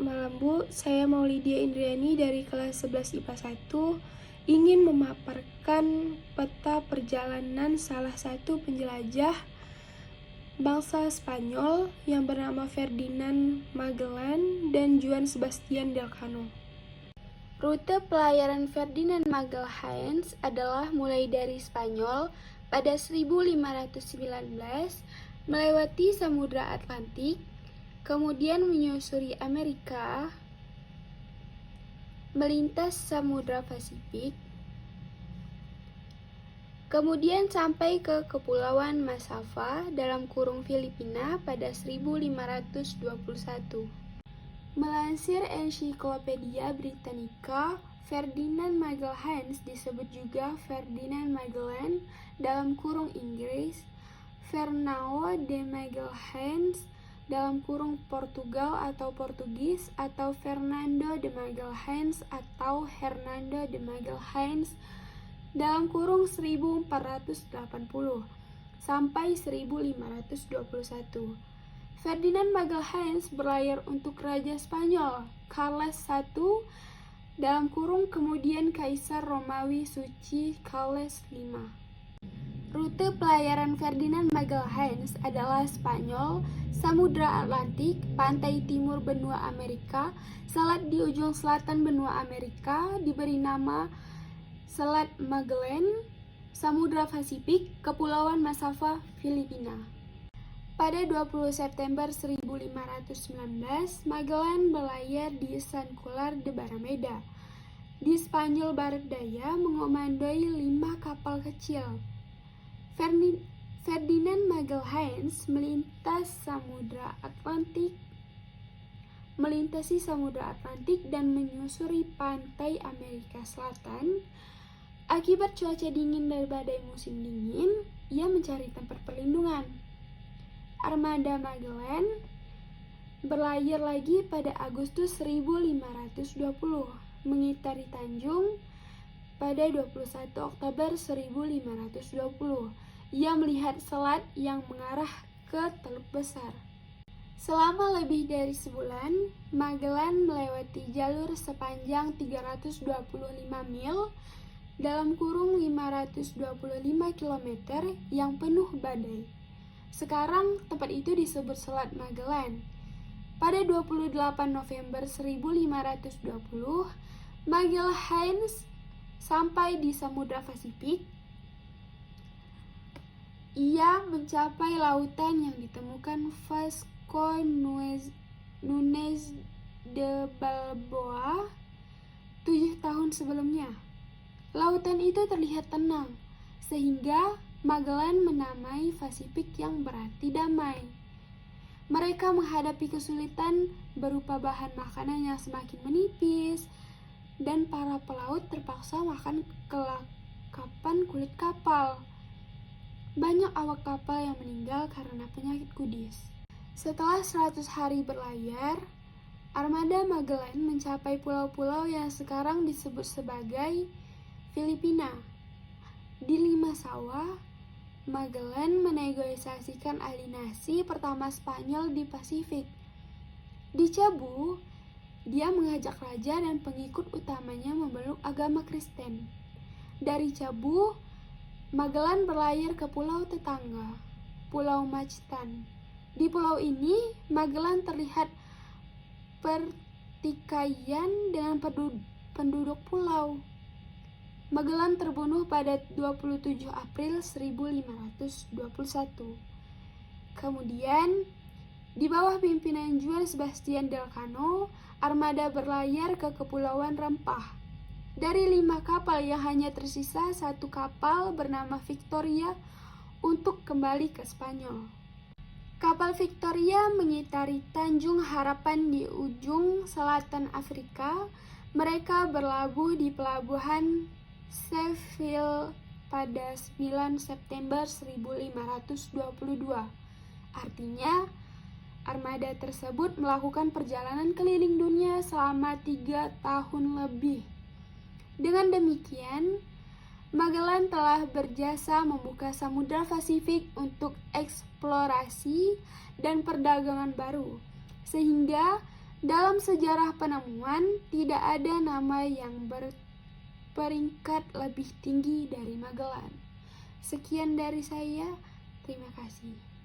malam Bu, saya Maulidia Indriani dari kelas 11 IPA 1 ingin memaparkan peta perjalanan salah satu penjelajah bangsa Spanyol yang bernama Ferdinand Magellan dan Juan Sebastian Elcano. Rute pelayaran Ferdinand Magalhães adalah mulai dari Spanyol pada 1519 melewati Samudra Atlantik, kemudian menyusuri Amerika, melintas Samudra Pasifik, kemudian sampai ke Kepulauan Masava (Filipina) pada 1521. Melansir Encyclopedia Britannica, Ferdinand Magalhães disebut juga Ferdinand Magellan (Inggris), Fernão de Magalhães (Portugal atau Portugis), atau Fernando de Magalhães atau Hernando de Magalhães (1480 sampai 1521). Ferdinand Magalhães berlayar untuk Raja Spanyol Carles I kemudian Kaisar Romawi Suci Carles V. Rute pelayaran Ferdinand Magalhães adalah Spanyol, Samudra Atlantik, pantai timur benua Amerika, selat di ujung selatan benua Amerika diberi nama Selat Magellan, Samudra Pasifik, Kepulauan Masava, Filipina. Pada 20 September 1519, Magellan berlayar di San Cular de Barrameda, di Spanyol Barat Daya, mengomandoi 5 kapal kecil. Ferdinand Magalhães melintasi Samudra Atlantik dan menyusuri pantai Amerika Selatan. Akibat cuaca dingin dan badai musim dingin, ia mencari tempat perlindungan. Armada Magellan berlayar lagi pada Agustus 1520, mengitari Tanjung pada 21 Oktober 1520. Ia melihat selat yang mengarah ke Teluk Besar. Selama lebih dari sebulan, Magellan melewati jalur sepanjang 325 mil (525 km) yang penuh badai. Sekarang tempat itu disebut Selat Magellan. Pada 28 November 1520, Magalhães sampai di Samudra Pasifik. Ia mencapai lautan yang ditemukan Vasco Nunes de Balboa 7 tahun sebelumnya. Lautan itu terlihat tenang, sehingga Magellan menamai Pasifik yang berarti damai. Mereka menghadapi kesulitan berupa bahan makanan yang semakin menipis, dan para pelaut terpaksa makan kelakapan kulit kapal. Banyak awak kapal yang meninggal karena penyakit kudis. Setelah 100 hari berlayar, armada Magellan mencapai pulau-pulau yang sekarang disebut sebagai Filipina. Di Limasawa, Magellan menegosiasikan alinasi pertama Spanyol di Pasifik. Di Cebu, dia mengajak raja dan pengikut utamanya memeluk agama Kristen. Dari Cebu, Magellan berlayar ke pulau tetangga, Pulau Mactan. Di pulau ini, Magellan terlihat pertikaian dengan penduduk pulau. Magellan terbunuh pada 27 April 1521. Kemudian, di bawah pimpinan Juan Sebastian Elcano, armada berlayar ke Kepulauan Rempah. Dari 5 kapal yang hanya tersisa 1 kapal bernama Victoria untuk kembali ke Spanyol. Kapal Victoria mengitari Tanjung Harapan di ujung selatan Afrika. Mereka berlabuh di pelabuhan Seville pada 9 September 1522. Artinya, armada tersebut melakukan perjalanan keliling dunia selama 3 tahun lebih. Dengan demikian, Magellan telah berjasa membuka Samudra Pasifik untuk eksplorasi dan perdagangan baru, sehingga Dalam sejarah penemuan, tidak ada nama yang berperingkat lebih tinggi dari Magellan. Sekian dari saya, terima kasih.